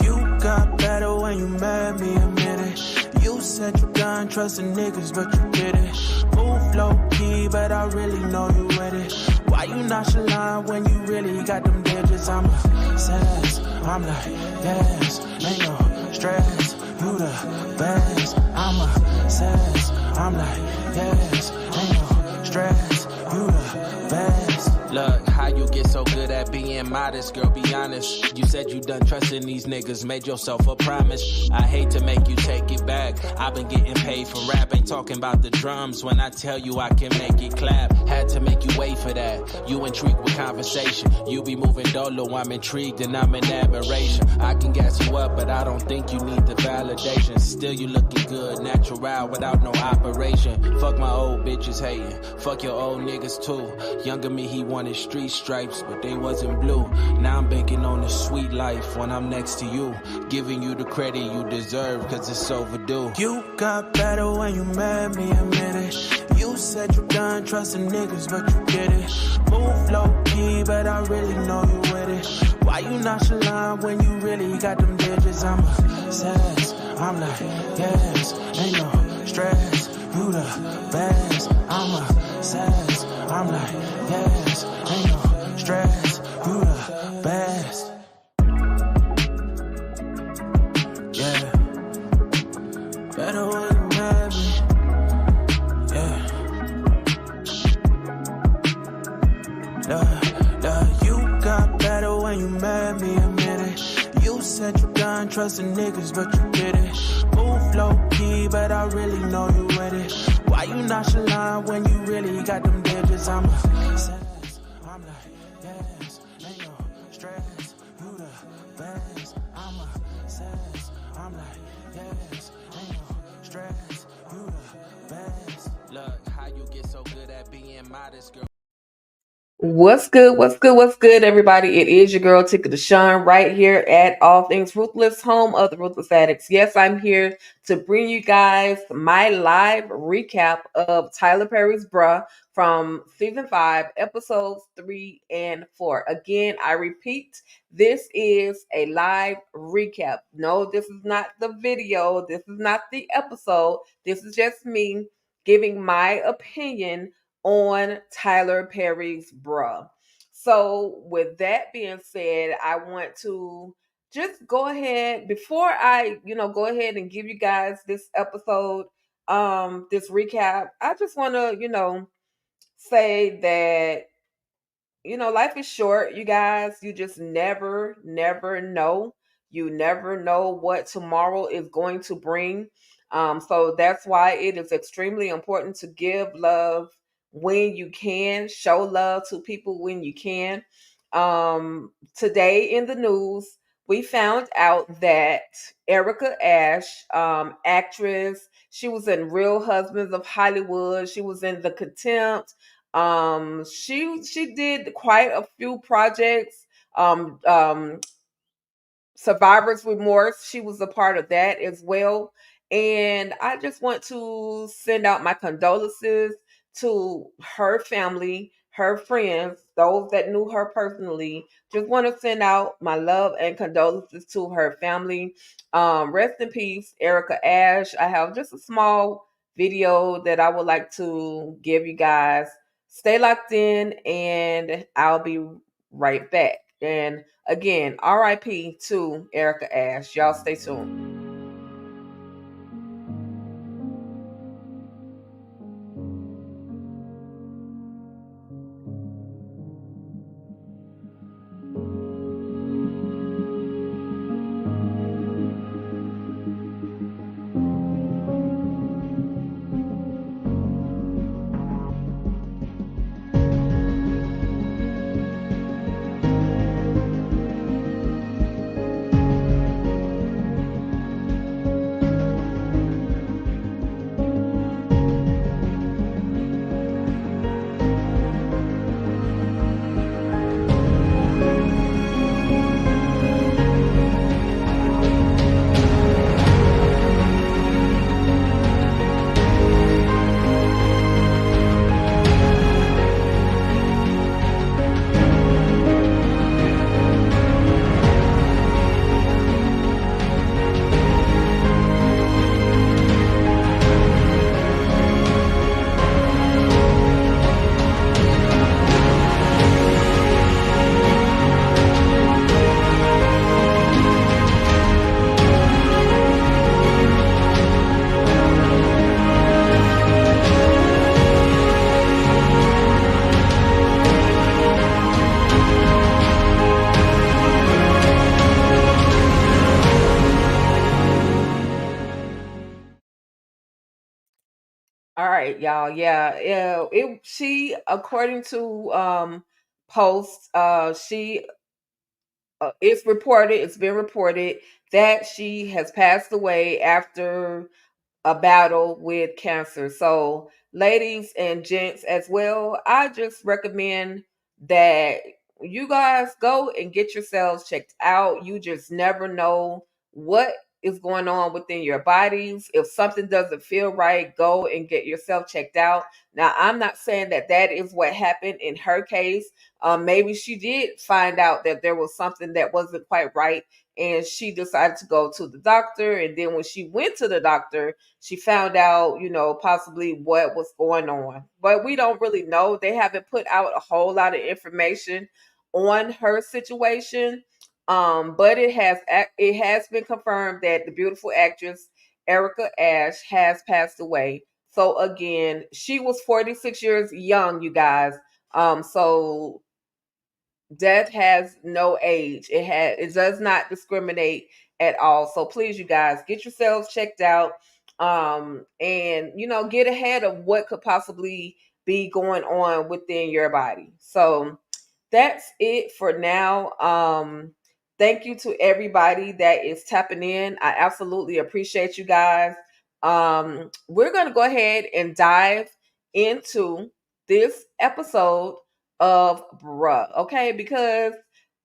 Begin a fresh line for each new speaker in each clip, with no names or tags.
You got better when you met me, admit it. You said you done trusting niggas, but you did it. Move low key, but I really know you with it. Why you nonchalant when you really got them digits? I'm obsessed, I'm like, yes, ain't no stress. You the best, I'm obsessed, I'm like, yes, ain't no stress. You the best.
Look, how you get so good at being modest, girl, be honest. You said you done trusting these niggas, made yourself a promise. I hate to make you take it back. I've been getting paid for rap, ain't talking about the drums. When I tell you I can make it clap, had to make you wait for that. You intrigued with conversation, you be moving dolo, I'm intrigued and I'm in admiration. I can gas you up, but I don't think you need the validation. Still you looking good, natural without no operation. Fuck my old bitches hating, fuck your old niggas too. Younger me, he wanted street stripes, but they wasn't blue. Now I'm banking on the sweet life when I'm next to you, giving you the credit you deserve, cause it's overdue.
You got better when you met me, admit it. You said you done trusting niggas, but you did it. Move low key, but I really know you with it. Why you nonchalant when you really got them digits? I'm obsessed, I'm like, yes, ain't no stress. You the best, I'm obsessed, I'm like, yes, ain't no stress. You the best. Yeah, better when you met me. Yeah, you got better when you met me, admit it. You said you done trusting niggas, but you did it. Move low key, but I really know you with it. Why you nonchalant when you really got them digits? I'm obsessed, I'm like, yes, ain't no stress. You the best, I'm obsessed, I'm like, yes, ain't no stress. You the best.
Look, how you get so good at being modest, girl.
What's good, everybody? It is your girl, Tika Deshawn, right here at All Things Ruthless, home of the Ruthless Addicts. Yes, I'm here to bring you guys my live recap of Tyler Perry's Bruh from Season 5, Episodes 3 and 4. Again, I repeat, this is a live recap. No, this is not the video. This is not the episode. This is just me giving my opinion on Tyler Perry's Bruh. So with that being said, I want to just go ahead, before I, go ahead and give you guys this episode, this recap, I just want to, say that, life is short, you guys. You just never know. You never know what tomorrow is going to bring. So that's why it is extremely important to give love when you can, show love to people when you can. Today in the news, we found out that Erica Ash, actress, she was in Real Husbands of Hollywood. She was in The Contempt. She did quite a few projects. Survivor's Remorse, she was a part of that as well. And I just want to send out my condolences to her family, her friends, those that knew her personally. Just want to send out my love and condolences to her family. Rest in peace, Erica Ash. I have just a small video that I would like to give you guys. Stay locked in, and I'll be right back. And again, RIP to Erica Ash. Y'all stay tuned. All right, y'all. Yeah, yeah. She, according to posts, she it's been reported that she has passed away after a battle with cancer. So, ladies and gents as well, I just recommend that you guys go and get yourselves checked out. You just never know what is going on within your bodies. If something doesn't feel right, go and get yourself checked out. Now, I'm not saying that that is what happened in her case. Maybe she did find out that there was something that wasn't quite right, and she decided to go to the doctor. And then when she went to the doctor, she found out, possibly what was going on. But we don't really know. They haven't put out a whole lot of information on her situation. But it has been confirmed that the beautiful actress Erica Ash has passed away. So again, she was 46 years young, you guys. So death has no age. It does not discriminate at all. So please, you guys, get yourselves checked out, and get ahead of what could possibly be going on within your body. So that's it for now. Thank you to everybody that is tapping in. I absolutely appreciate you guys. We're gonna go ahead and dive into this episode of Bruh, okay? Because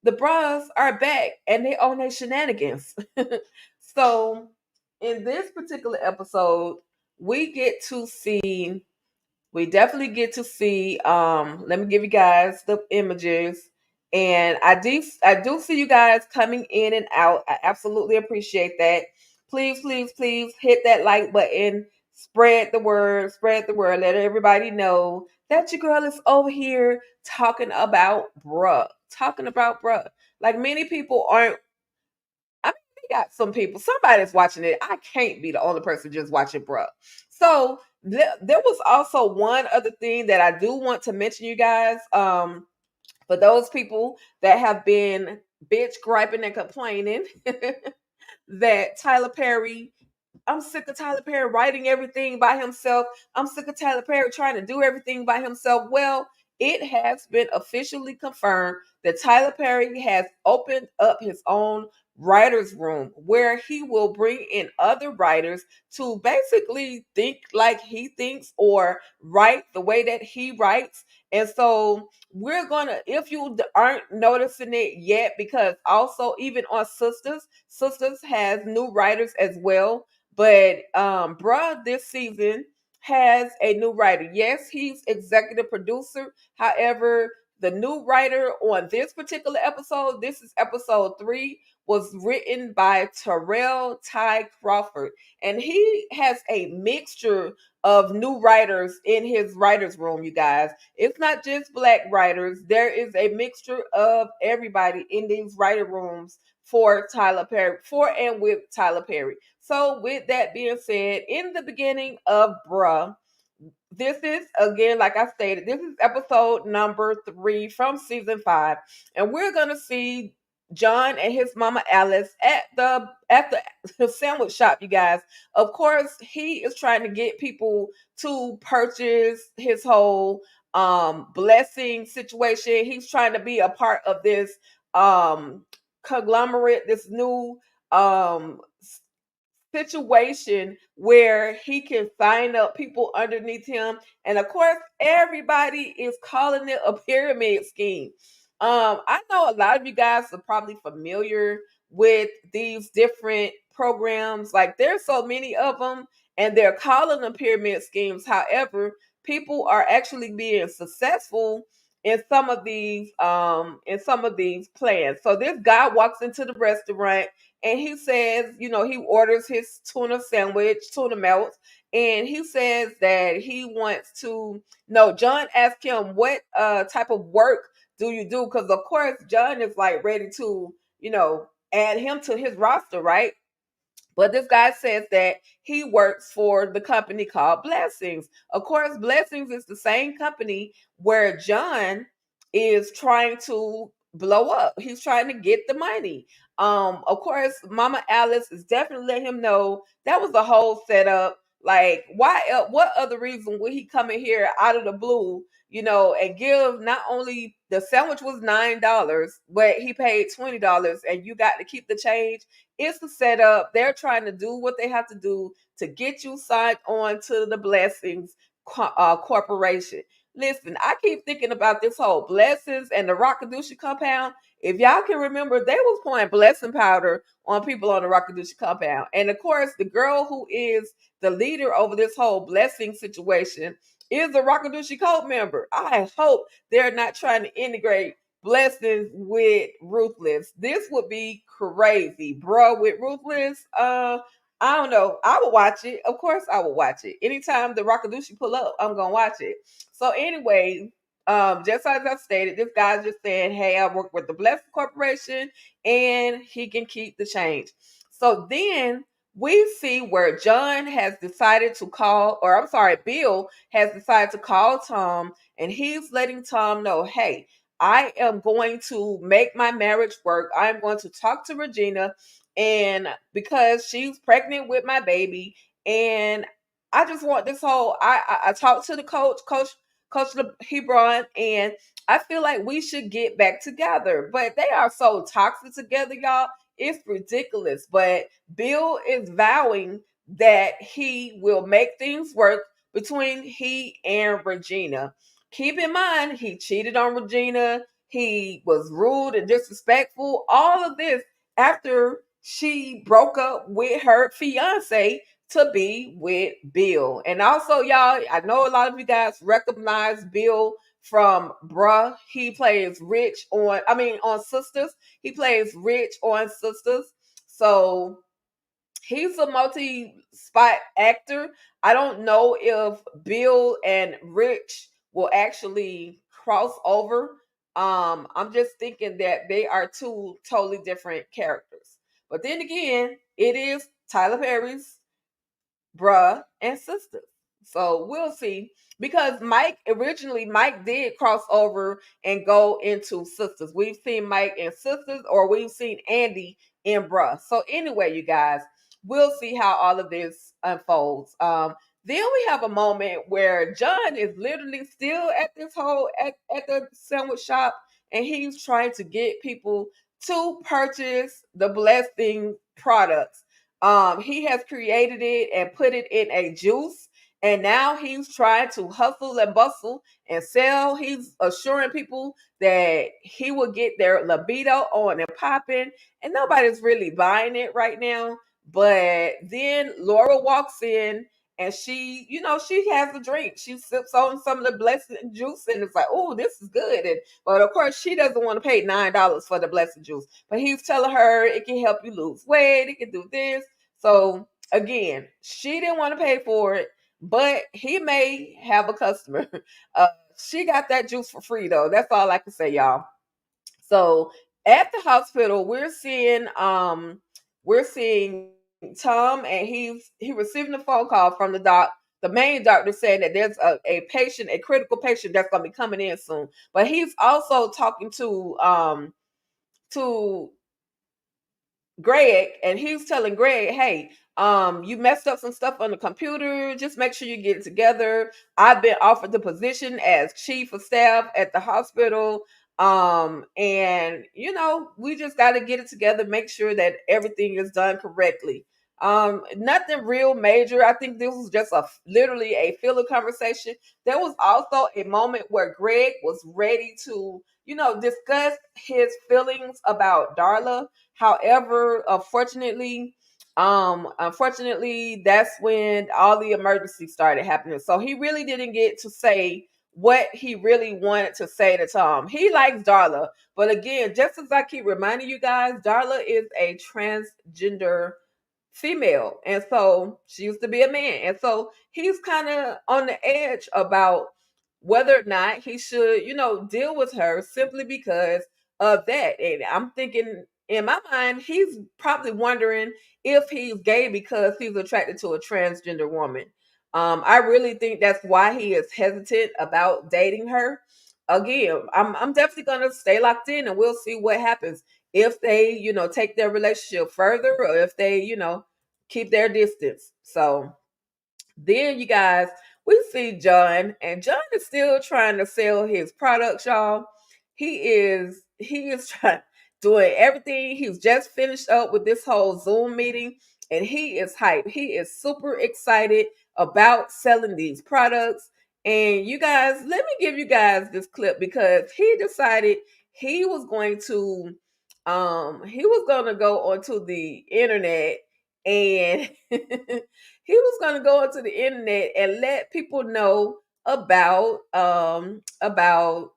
the Bruhs are back and they own their shenanigans. So, in this particular episode, we get to see we definitely get to see, let me give you guys the images. And I do see you guys coming in and out. I absolutely appreciate that. Please, please, please hit that like button. Spread the word, let everybody know that your girl is over here talking about Bruh. Talking about Bruh. Like, many people aren't. I mean, we got some people. Somebody's watching it. I can't be the only person just watching, Bruh. So there was also one other thing that I do want to mention, you guys. For those people that have been bitch griping and complaining that Tyler Perry, I'm sick of Tyler Perry writing everything by himself. I'm sick of Tyler Perry trying to do everything by himself. Well, it has been officially confirmed that Tyler Perry has opened up his own writer's room where he will bring in other writers to basically think like he thinks or write the way that he writes. And so we're gonna, if you aren't noticing it yet, because also even on Sisters has new writers as well. But Bruh this season has a new writer. Yes, he's executive producer. However, the new writer on this particular episode, this is episode 3, was written by Terrell Ty Crawford. And he has a mixture of new writers in his writer's room, you guys. It's not just black writers. There is a mixture of everybody in these writer rooms for Tyler Perry, for and with Tyler Perry. So, with that being said, in the beginning of Bruh, this is, again, like I stated, this is episode number 3 from season 5, and we're gonna see John and his mama Alice at the sandwich shop, you guys. Of course, he is trying to get people to purchase his whole blessing situation. He's trying to be a part of this um conglomerate, this new um situation where he can sign up people underneath him. And of course, everybody is calling it a pyramid scheme. I know a lot of you guys are probably familiar with these different programs. Like, there's so many of them, and they're calling them pyramid schemes. However, people are actually being successful in some of these plans. So this guy walks into the restaurant and he says, he orders his tuna sandwich, tuna melts, and he says that he wants to. No, John asked him, what type of work do you do? Because of course John is like ready to, add him to his roster, right? But this guy says that he works for the company called Blessings. Of course, Blessings is the same company where John is trying to blow up. He's trying to get the money. Of course, Mama Alice is definitely letting him know that was the whole setup. Like, why? What other reason would he come in here out of the blue, and give? Not only the sandwich was $9, but he paid $20, and you got to keep the change. It's the setup. They're trying to do what they have to do to get you signed on to the Blessings Corporation. Listen, I keep thinking about this whole Blessings and the Rockadoochee compound. If y'all can remember, they was pouring blessing powder on people on the Rockadoochee compound. And of course, the girl who is the leader over this whole blessing situation is a Rockadoochee cult member. I hope they're not trying to integrate Blessings with Ruthless. This would be crazy, bro. With Ruthless, I don't know. I would watch it. Of course, I would watch it. Anytime the Rockadoochee pull up, I'm gonna watch it. So anyway, just as I stated, this guy's just saying, "Hey, I work with the Blessed Corporation, and he can keep the change." So then we see where John has decided to call, or I'm sorry, Bill has decided to call Tom, and he's letting Tom know, "Hey, I am going to make my marriage work. I'm going to talk to Regina, and because she's pregnant with my baby, and I just want this whole. I talked to the Coach Hebron, and I feel like we should get back together. But they are so toxic together, y'all. It's ridiculous. But Bill is vowing that he will make things work between he and Regina. Keep in mind, he cheated on Regina. He was rude and disrespectful. All of this after she broke up with her fiance to be with Bill. And also, y'all, I know a lot of you guys recognize Bill from Bruh. He plays Rich on Sisters. He plays Rich on Sisters. So he's a multi-spot actor. I don't know if Bill and Rich will actually cross over. I'm just thinking that they are two totally different characters. But then again, it is Tyler Perry's Bruh and Sisters. So we'll see. Because Mike did cross over and go into Sisters. We've seen Mike in Sisters, or we've seen Andy in Bruh. So anyway, you guys, we'll see how all of this unfolds. Then we have a moment where John is literally still at at the sandwich shop, and he's trying to get people to purchase the Blessing products. He has created it and put it in a juice, and now he's trying to hustle and bustle and sell. He's assuring people that he will get their libido on and popping, and nobody's really buying it right now. But then Laura walks in, and she has a drink. She sips on some of the blessed juice, and it's like, oh, this is good. But of course, she doesn't want to pay $9 for the blessed juice. But he's telling her it can help you lose weight, it can do this. So again, she didn't want to pay for it, but he may have a customer. She got that juice for free though. That's all I can say, y'all. So at the hospital, we're seeing Tom, and he receiving a phone call from the main doctor, saying that there's a critical patient that's gonna be coming in soon. But he's also talking to Greg, and he's telling Greg, "Hey, you messed up some stuff on the computer. Just make sure you get it together. I've been offered the position as chief of staff at the hospital. And we just got to get it together, make sure that everything is done correctly. Nothing real major. I think this was just literally a filler conversation. There was also a moment where Greg was ready to, discuss his feelings about Darla. However, unfortunately, that's when all the emergencies started happening. So he really didn't get to say what he really wanted to say to Tom. He likes Darla, but again, just as I keep reminding you guys, Darla is a transgender female, and so she used to be a man, and so he's kind of on the edge about whether or not he should deal with her simply because of that. And I'm thinking, in my mind, he's probably wondering if he's gay because he's attracted to a transgender woman. I really think that's why he is hesitant about dating her. Again, I'm definitely gonna stay locked in, and we'll see what happens if they, take their relationship further, or if they, keep their distance. So Then you guys, we see John, and John is still trying to sell his products, y'all. He is trying doing everything. He's just finished up with this whole Zoom meeting, and he is hyped. He is super excited about selling these products. And you guys, let me give you guys this clip because he decided he was going to go onto the internet and he was going to go onto the internet and let people know about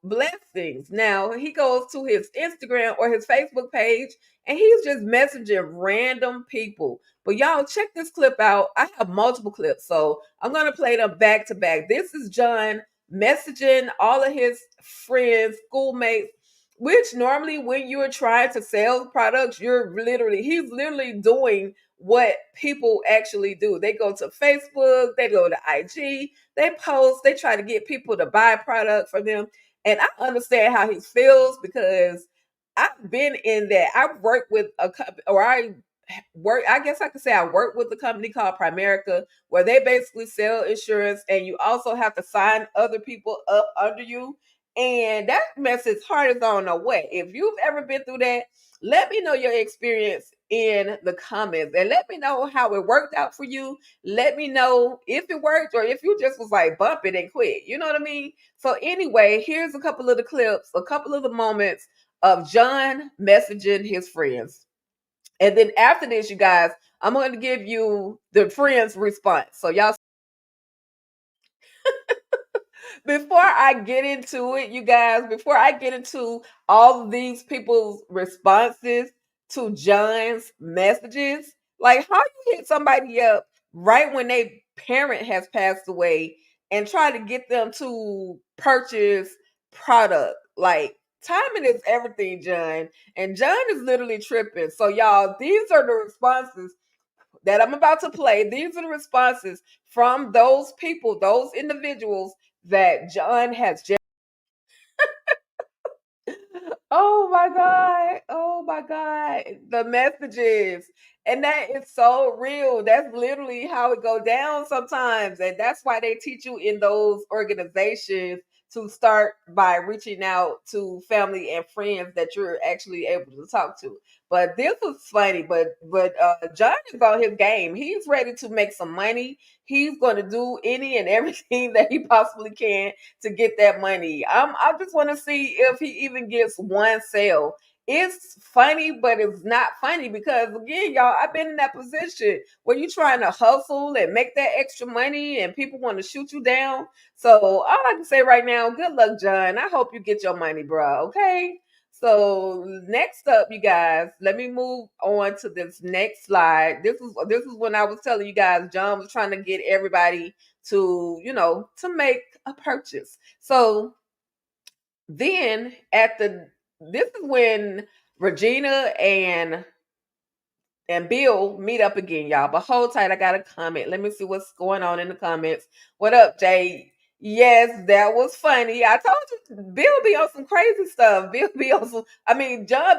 blessings. Now he goes to his Instagram or his Facebook page and he's just messaging random people. But y'all check this clip out. I have multiple clips, so I'm going to play them back to back. This is John messaging all of his friends, schoolmates, which normally when you're trying to sell products, he's literally doing what people actually do. They go to Facebook, they go to IG, they post, they try to get people to buy product from them. And I understand how he feels because I've been in that. I've worked with a company, or I guess I could say I work with a company called Primerica, where they basically sell insurance and you also have to sign other people up under you. And that mess is hard as I don't know what. If you've ever been through that, let me know your experience in the comments and let me know how it worked out for you. Let me know if it worked or if you just was like bump it and quit. You know what I mean? So anyway, here's a couple of the clips, a couple of the moments of John messaging his friends. And then after this, you guys, I'm going to give you the friends' response. So y'all, before I get into it, you guys, before I get into all of these people's responses to John's messages, like how you hit somebody up right when their parent has passed away and try to get them to purchase product. Like timing is everything, John. And John is literally tripping. So y'all, these are the responses that I'm about to play. These are the responses from those people, those individuals that John has just. Oh my God. Oh my God. The messages. And that is so real. That's literally how it go down sometimes. And that's why they teach you in those organizations to start by reaching out to family and friends that you're actually able to talk to. But this was funny. But John is on his game. He's ready to make some money. He's going to do any and everything that he possibly can to get that money. I just want to see if he even gets one sale. It's funny, but it's not funny because again, y'all, I've been in that position where you're trying to hustle and make that extra money and people want to shoot you down. So all I can say right now, good luck, John. I hope you get your money, bro. Okay. So next up, you guys, let me move on to this next slide. This is when I was telling you guys, John was trying to get everybody to, to make a purchase. So then this is when Regina and Bill meet up again, y'all. But hold tight, I got a comment. Let me see what's going on in the comments. What up, Jay? Yes, that was funny. I told you, Bill be on some crazy stuff. John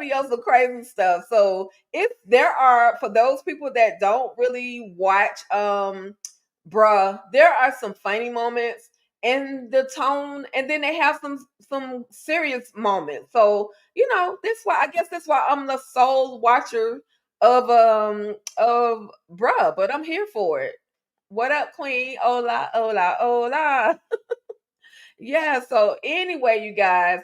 be on some crazy stuff. So if there are, for those people that don't really watch, bruh, there are some funny moments and the tone, and then they have some serious moments. So that's why I'm the sole watcher of bruh, but I'm here for it. What up, Queen? Hola, hola, hola. Yeah, so anyway, you guys,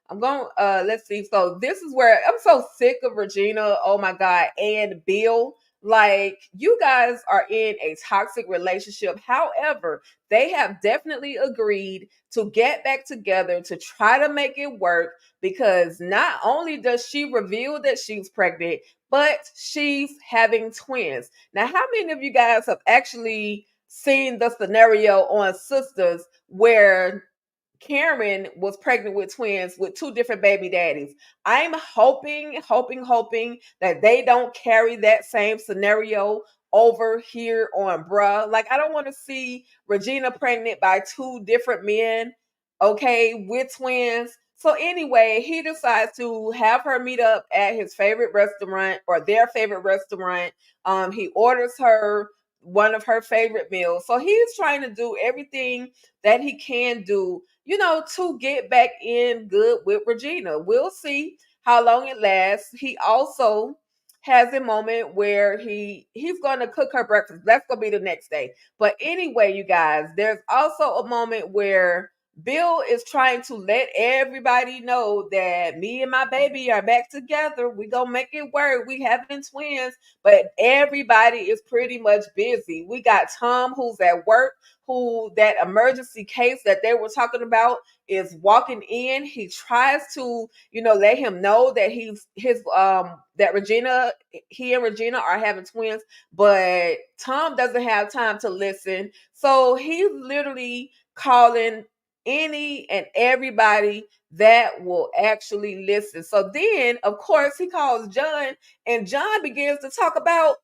I'm going let's see. So this is where I'm so sick of Regina, oh my God, and Bill. Like you guys are in a toxic relationship. However, they have definitely agreed to get back together to try to make it work because not only does she reveal that she's pregnant, but she's having twins. Now, how many of you guys have actually seen the scenario on Sisters where Karen was pregnant with twins with two different baby daddies? I'm hoping that they don't carry that same scenario over here on bruh. Like, I don't want to see Regina pregnant by two different men, okay, with twins. So anyway, he decides to have her meet up at his favorite restaurant or their favorite restaurant. He orders her one of her favorite meals. So he's trying to do everything that he can do, to get back in good with Regina. We'll see how long it lasts. He also has a moment where he's going to cook her breakfast. That's going to be the next day. But anyway, you guys, there's also a moment where Bill is trying to let everybody know that me and my baby are back together. We gonna make it work. We having twins, but everybody is pretty much busy. We got Tom, who's at work, who that emergency case that they were talking about is walking in. He tries to, let him know that that he and Regina are having twins, but Tom doesn't have time to listen. So he's literally calling any and everybody that will actually listen. So then, of course, he calls John, and John begins to talk about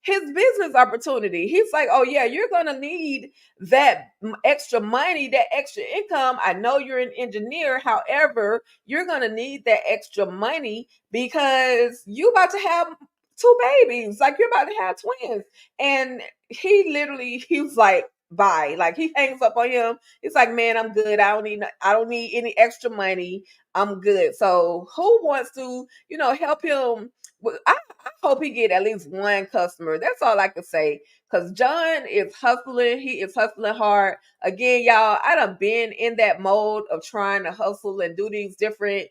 his business opportunity. He's like, oh yeah, you're going to need that extra money, that extra income. I know you're an engineer. However, you're going to need that extra money because you about to have two babies. Like, you're about to have twins. And he was like, bye. Like, he hangs up on him. It's like, man, I'm good. I don't need any extra money. I'm good. So who wants to, help him? I hope he get at least one customer. That's all I can say. Because John is hustling. He is hustling hard. Again, y'all, I done been in that mode of trying to hustle and do these different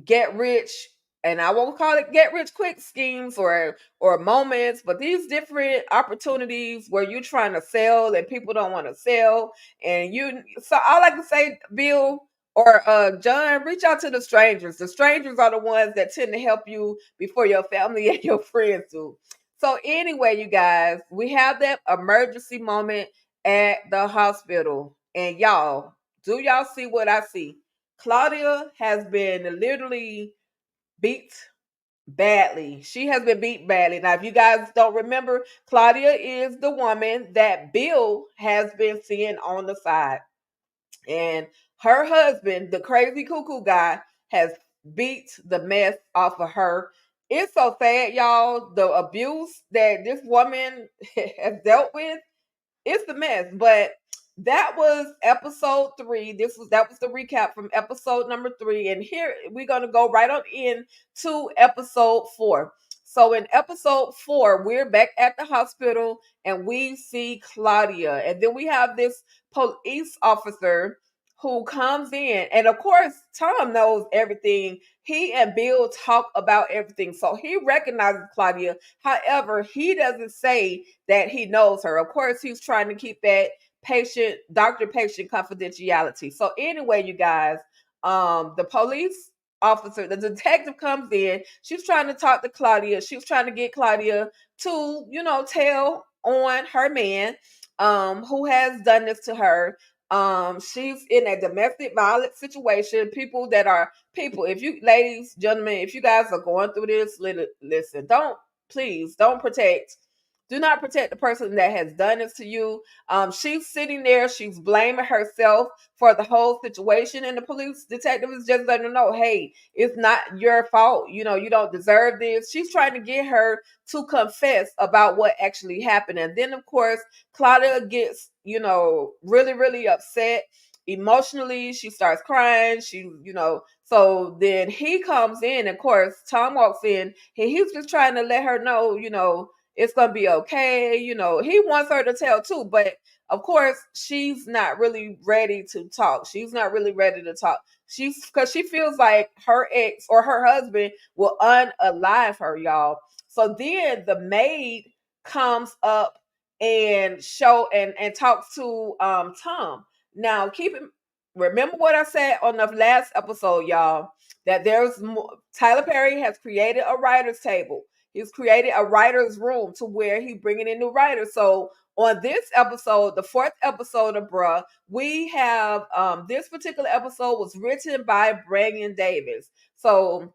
get rich, and I won't call it get rich quick schemes or moments, but these different opportunities where you're trying to sell and people don't want to sell. So all I can say, Bill or John, reach out to the strangers. The strangers are the ones that tend to help you before your family and your friends do. So anyway, you guys, we have that emergency moment at the hospital. And y'all, do y'all see what I see? Claudia has been literally beat badly. She has been beat badly. Now, if you guys don't remember, Claudia is the woman that Bill has been seeing on the side. And her husband, the crazy cuckoo guy, has beat the mess off of her. It's so sad, y'all. The abuse that this woman has dealt with, it's the mess. But that was episode 3. That was the recap from episode number 3. And here we're gonna go right on in to episode 4. So in episode 4, we're back at the hospital and we see Claudia. And then we have this police officer who comes in. And of course, Tom knows everything. He and Bill talk about everything. So he recognizes Claudia. However, he doesn't say that he knows her. Of course, he's trying to keep that doctor-patient confidentiality. So anyway, you guys, the police officer, the detective comes in. She's trying to talk to Claudia. She's trying to get Claudia to, tell on her man who has done this to her. She's in a domestic violence situation. If you ladies, gentlemen, if you guys are going through this, listen, do not protect the person that has done this to you. She's sitting there, she's blaming herself for the whole situation, and the police detective is just letting her know, hey, it's not your fault. You don't deserve this. She's trying to get her to confess about what actually happened. And then, of course, Claudia gets, really, really upset. Emotionally, she starts crying. So then he comes in. Of course, Tom walks in, and he's just trying to let her know, it's going to be okay. He wants her to tell too, but of course, she's not really ready to talk. She's not really ready to talk. Because she feels like her ex or her husband will unalive her, y'all. So then the maid comes up and talks to Tom. Now, remember what I said on the last episode, y'all, that Tyler Perry has created a writer's table. He's created a writer's room to where he's bringing in new writers. So on this episode, the 4th episode of Bruh, we have this particular episode was written by Brandon Davis. So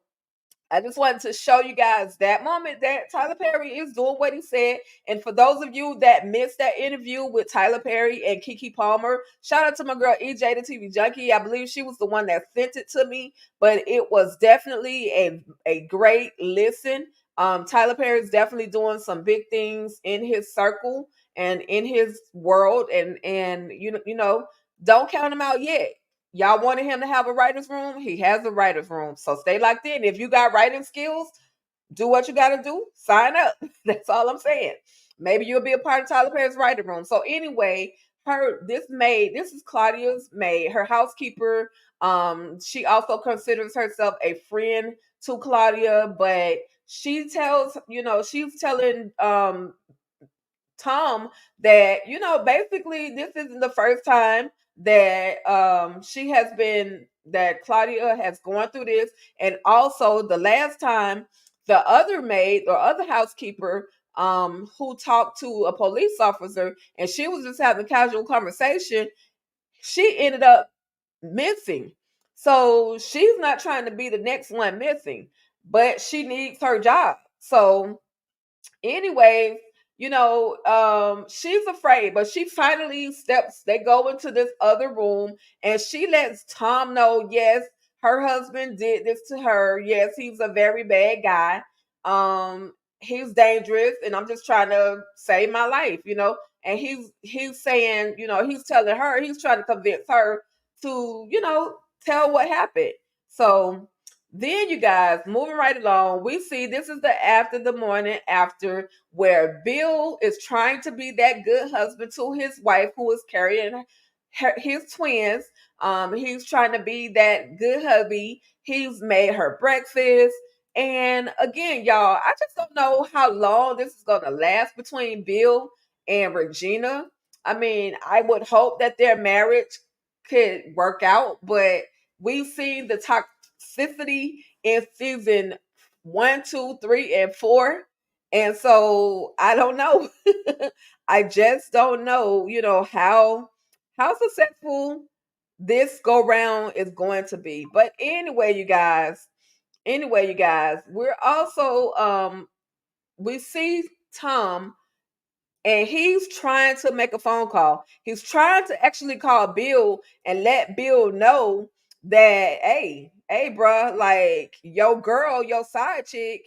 I just wanted to show you guys that moment that Tyler Perry is doing what he said. And for those of you that missed that interview with Tyler Perry and Keke Palmer, shout out to my girl EJ, the TV Junkie. I believe she was the one that sent it to me, but it was definitely a great listen. Tyler Perry is definitely doing some big things in his circle and in his world, and you know, don't count him out yet. Y'all wanted him to have a writer's room. He has a writer's room. So stay locked in. If you got writing skills, do what you got to do. Sign up. That's all I'm saying. Maybe you'll be a part of Tyler Perry's writing room. So anyway, this is Claudia's maid, her housekeeper. She also considers herself a friend to Claudia, but she's telling Tom that, basically this isn't the first time that that Claudia has gone through this. And also the last time the other maid or other housekeeper who talked to a police officer and she was just having a casual conversation, she ended up missing. So she's not trying to be the next one missing, but she needs her job. So anyway, she's afraid, but she finally steps, they go into this other room and she lets Tom know, yes, her husband did this to her. Yes, he's a very bad guy. He's dangerous and I'm just trying to save my life, and he's saying, he's telling her, he's trying to convince her to, tell what happened. So then, you guys, moving right along, we see this is the morning after, where Bill is trying to be that good husband to his wife who is carrying his twins. He's trying to be that good hubby. He's made her breakfast. And again, y'all, I just don't know how long this is going to last between Bill and Regina. I mean, I would hope that their marriage could work out, but we've seen the toxicity in season 1, 2, 3, and 4. And so I don't know. I just don't know, how successful this go round is going to be. But anyway, you guys, we're also we see Tom and he's trying to make a phone call. He's trying to actually call Bill and let Bill know that, hey, bruh, like your girl, your side chick,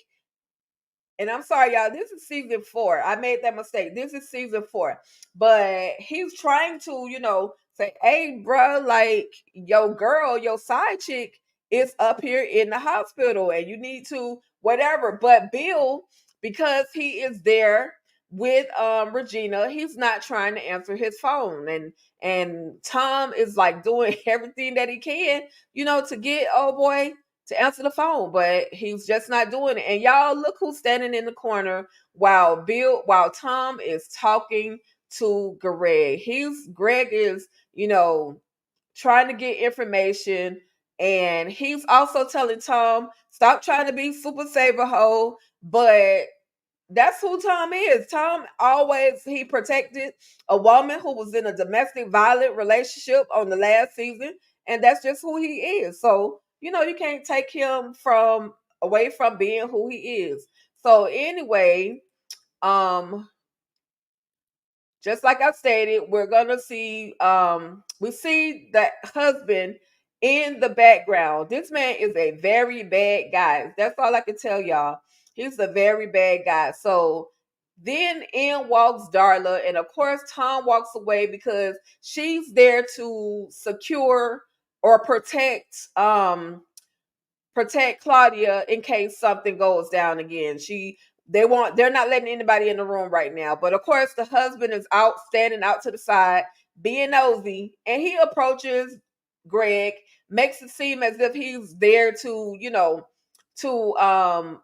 and I'm sorry, y'all, this is season 4. I made that mistake. This is season 4. But he's trying to, say, hey, bruh, like your girl, your side chick is up here in the hospital and you need to whatever. But Bill, because he is there with Regina, he's not trying to answer his phone. And Tom is like doing everything that he can, to get old boy to answer the phone, but he's just not doing it. And y'all, look who's standing in the corner while Tom is talking to Greg. Greg is, trying to get information, and he's also telling Tom, stop trying to be super saver hoe, but that's who Tom is. Tom always, he protected a woman who was in a domestic violent relationship on the last season, and that's just who he is. So, you can't take him away from being who he is. So anyway, just like I stated, we're gonna see we see that husband in the background. This man is a very bad guy. That's all I can tell y'all. He's a very bad guy. So then in walks Darla, and of course Tom walks away because she's there to secure or protect Claudia in case something goes down again. They're not letting anybody in the room right now. But of course, the husband is standing out to the side, being nosy, and he approaches Greg, makes it seem as if he's there to,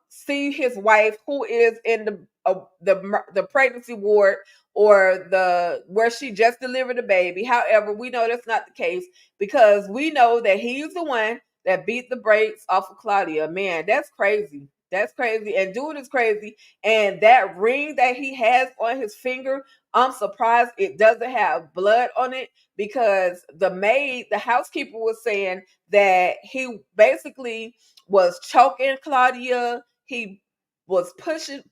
see his wife who is in the pregnancy ward or where she just delivered a baby. However, we know that's not the case because we know that he's the one that beat the brakes off of Claudia. Man, that's crazy. That's crazy. And dude is crazy. And that ring that he has on his finger, I'm surprised it doesn't have blood on it because the housekeeper was saying that he basically was choking Claudia. He was punching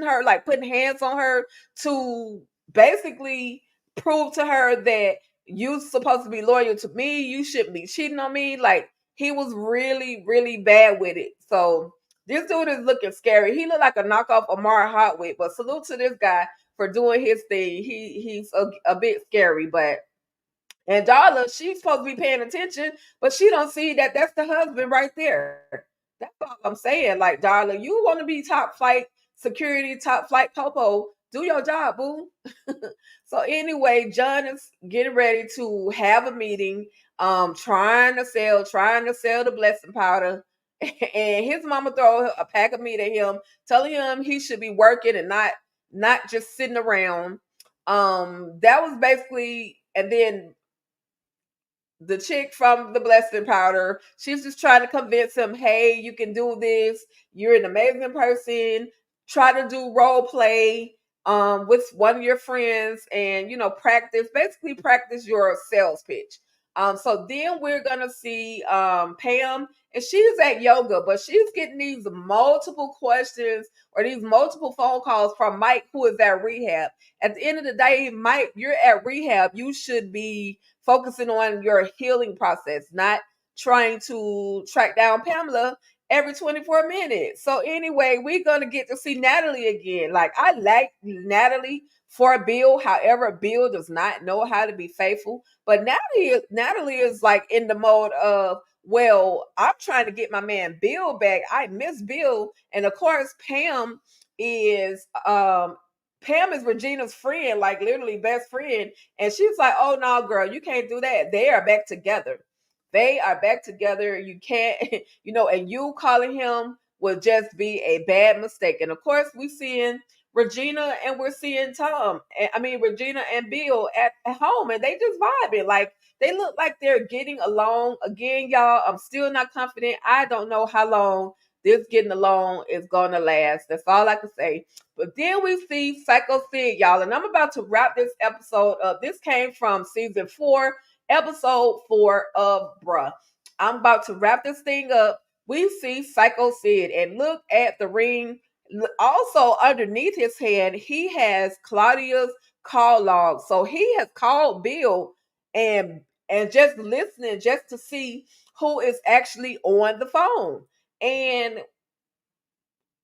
her, like putting hands on her to basically prove to her that you're supposed to be loyal to me. You shouldn't be cheating on me. Like, he was really, really bad with it. So This dude is looking scary. He looked like a knockoff Amara Hotwick, but salute to this guy for doing his thing. He's a bit scary, but and Darla, she's supposed to be paying attention, but she don't see that that's the husband right there. That's all I'm saying. Like, Darla, you want to be top flight security, top flight popo, do your job, boo. So anyway, John is getting ready to have a meeting, trying to sell the blessing powder. And his mama throw a pack of meat at him, telling him he should be working and not just sitting around. That was basically, and then the chick from the blessing powder, she's just trying to convince him, hey, you can do this, you're an amazing person, try to do role play with one of your friends, and basically practice your sales pitch. So then we're gonna see Pam, and she's at yoga, but she's getting these multiple questions or these multiple phone calls from Mike, who is at rehab. At the end of the day, Mike, you're at rehab. You should be focusing on your healing process, not trying to track down Pamela every 24 minutes. So anyway, we're going to get to see Natalie again. Like, I like Natalie for Bill. However, Bill does not know how to be faithful. But Natalie is like in the mode of, well, I'm trying to get my man Bill back. I miss Bill. And of course, Pam is Regina's friend, like literally best friend. And she's like, oh no, girl, you can't do that. They are back together. They are back together. You can't, and you calling him will just be a bad mistake. And of course, we're seeing Regina and we're seeing Regina and Bill at home, and they just vibing. Like, they look like they're getting along. Again, y'all, I'm still not confident. I don't know how long this getting along is going to last. That's all I can say. But then we see Psycho Sid, y'all, and I'm about to wrap this episode up. This came from season 4, episode 4 of Bruh. I'm about to wrap this thing up. We see Psycho Sid, and look at the ring. Also, underneath his hand, he has Claudia's call log. So he has called Bill and just listening just to see who is actually on the phone. And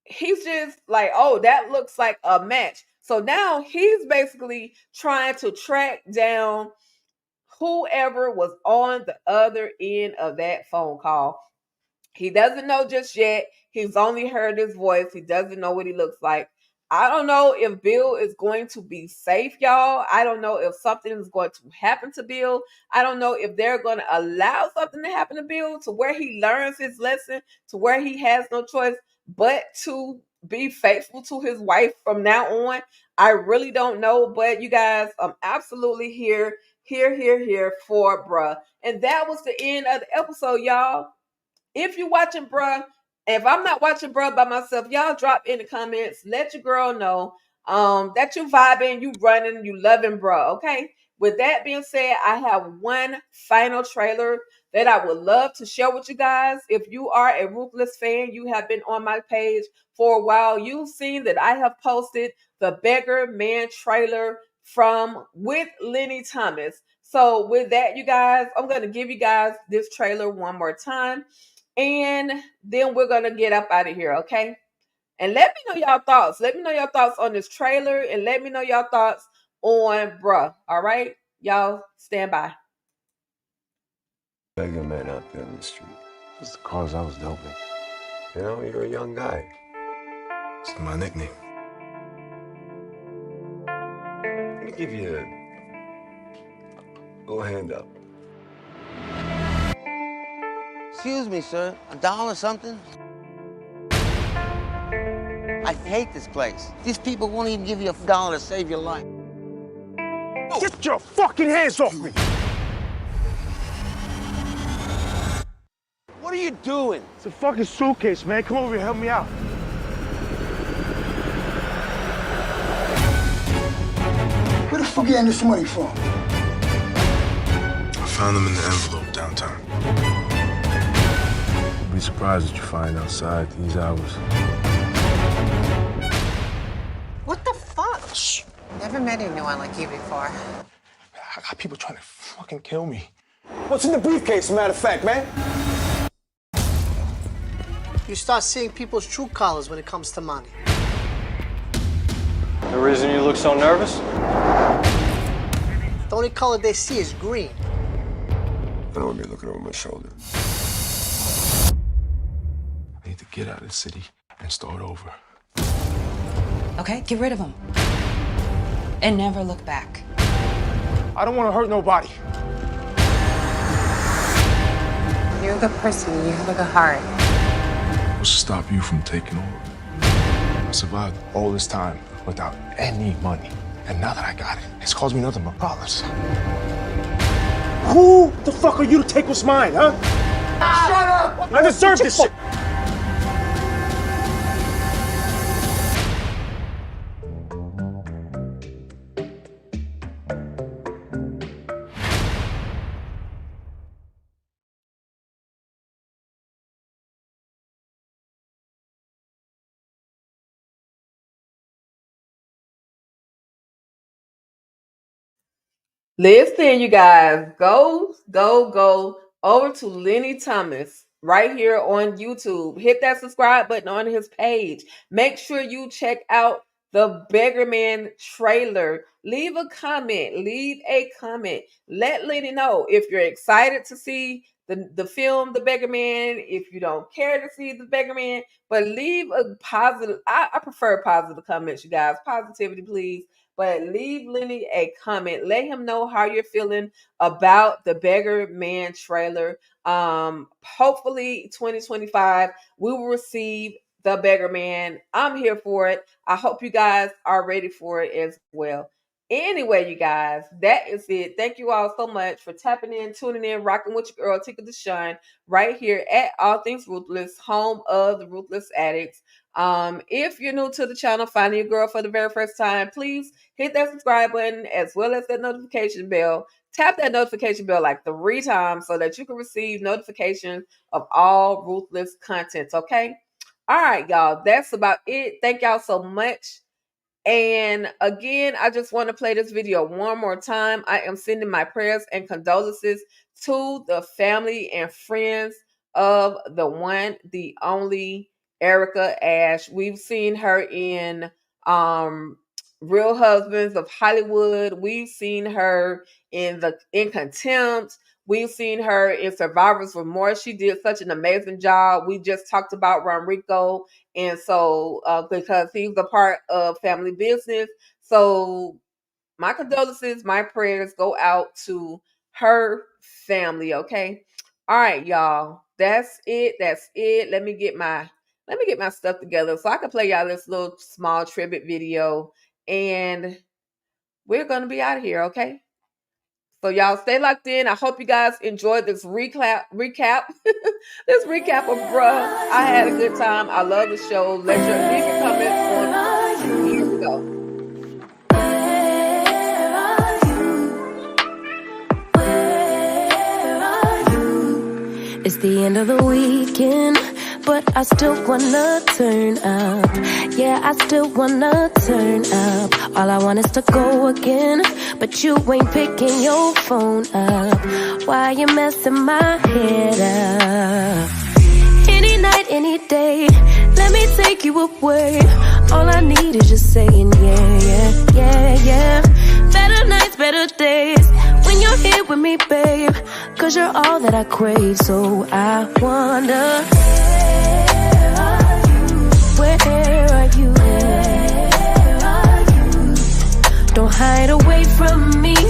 he's just like, oh, that looks like a match. So now he's basically trying to track down whoever was on the other end of that phone call. He doesn't know just yet. He's only heard his voice. He doesn't know what he looks like. I don't know if Bill is going to be safe, y'all. I don't know if something is going to happen to Bill. I don't know if they're going to allow something to happen to Bill to where he learns his lesson, to where he has no choice but to be faithful to his wife from now on. I really don't know, but you guys, I'm absolutely here for Bruh. And that was the end of the episode, y'all. If you're watching Bruh, if I'm not watching Bruh by myself, y'all drop in the comments. Let your girl know that you vibing, you running, you loving Bruh, okay? With that being said, I have one final trailer that I would love to share with you guys. If you are a Ruthless fan, you have been on my page for a while. You've seen that I have posted the Beggar Man trailer with Lenny Thomas. So with that, you guys, I'm going to give you guys this trailer one more time. And then we're going to get up out of here, okay? And let me know y'all thoughts. Let me know your thoughts on this trailer, and let me know your thoughts on Bruh. All right? Y'all stand by.
Beggar man out there in the street. Just the cars I was doping. You know, you're a young guy. It's my nickname. Let me give you a little hand up.
Excuse me, sir. $1 or something? I hate this place. These people won't even give you $1 to save your life.
Get your fucking hands off me!
What are you doing?
It's a fucking suitcase, man. Come over here, help me out.
Where the fuck you getting this money from?
I found them in the envelope downtown.
You'd be surprised what you find outside these hours.
What the fuck?
Shh.
Never met anyone like you before.
I got people trying to fucking kill me. What's in the briefcase, matter of fact, man?
You start seeing people's true colors when it comes to money.
The reason you look so nervous?
The only color they see is green.
I don't want to be looking over my shoulder.
I need to get out of the city and start over.
Okay, get rid of him. And never look back.
I don't want to hurt nobody.
You're a good person. You have a good heart.
What's to stop you from taking over? I survived all this time without any money. And now that I got it, it's caused me nothing but problems.
Who the fuck are you to take what's mine, huh? Shut up! I deserve this shit!
Listen, you guys, go over to Lenny Thomas right here on YouTube. Hit that subscribe button on his page. Make sure you check out the Beggar Man trailer. Leave a comment. Let Lenny know if you're excited to see the film The Beggar Man, if you don't care to see The Beggar Man, but leave a positive. I prefer positive comments, you guys. Positivity, please. But leave Lenny a comment. Let him know how you're feeling about the Beggar Man trailer. Hopefully 2025, we will receive the Beggar Man. I'm here for it. I hope you guys are ready for it as well. Anyway, you guys, that is it. Thank you all so much for tapping in, tuning in, rocking with your girl, Tika Deshawn, right here at All Things Ruthless, home of the Ruthless Addicts. If you're new to the channel, finding your girl for the very first time, please hit that subscribe button as well as that notification bell. Tap that notification bell like 3 times so that you can receive notifications of all Ruthless content, okay? All right, y'all, that's about it. Thank y'all so much. And again, I just want to play this video one more time. I am sending my prayers and condolences to the family and friends of the one, the only Erica Ashe. We've seen her in Real Husbands of Hollywood. We've seen her in Contempt. We've seen her in Survivor's Remorse. She did such an amazing job. We just talked about Ronrico, and so because he was a part of Family Business. So my condolences, my prayers go out to her family. Okay. All right, y'all. That's it. Let me get my stuff together so I can play y'all this little small tribute video, and we're gonna be out of here, okay? So y'all stay locked in. I hope you guys enjoyed this recap. This recap of Bruh. I had a good time. I love the show. Leave your comments on. Here we go.
It's the end of the weekend, but I still wanna turn up. Yeah, I still wanna turn up. All I want is to go again, but you ain't picking your phone up. Why you messing my head up? Any night, any day, let me take you away. All I need is just saying yeah. Better nights, better days, when you're here with me, babe. 'Cause you're all that I crave, so I wonder, where are you? Don't hide away from me.